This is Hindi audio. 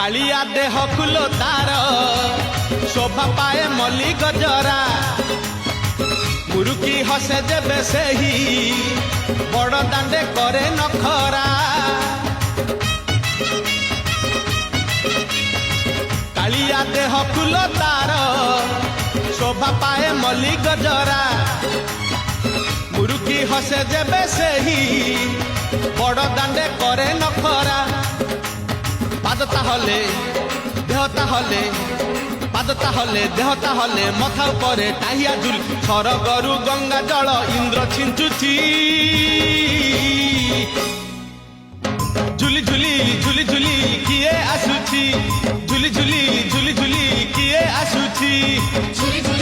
कालिया देह फुल तार शोभा पाए मल्ली गजरा मुरुकी हसे जेबे सेही बड़ दांडे करे नखरा कालिया देह फुल तार शोभा पाए मल्ली गजरा मुरुकी हसे जेबे सेही बड़ दांडे करे नखरा पादता हले देहता हले पादता हले देहता हले मथा उपरे टाहिया झुल सरगरु गंगा जल इंद्र छिंचुची झुली झुली झुली झुली किए आसुची झुली झुली झुली झुली किए आसुची झुली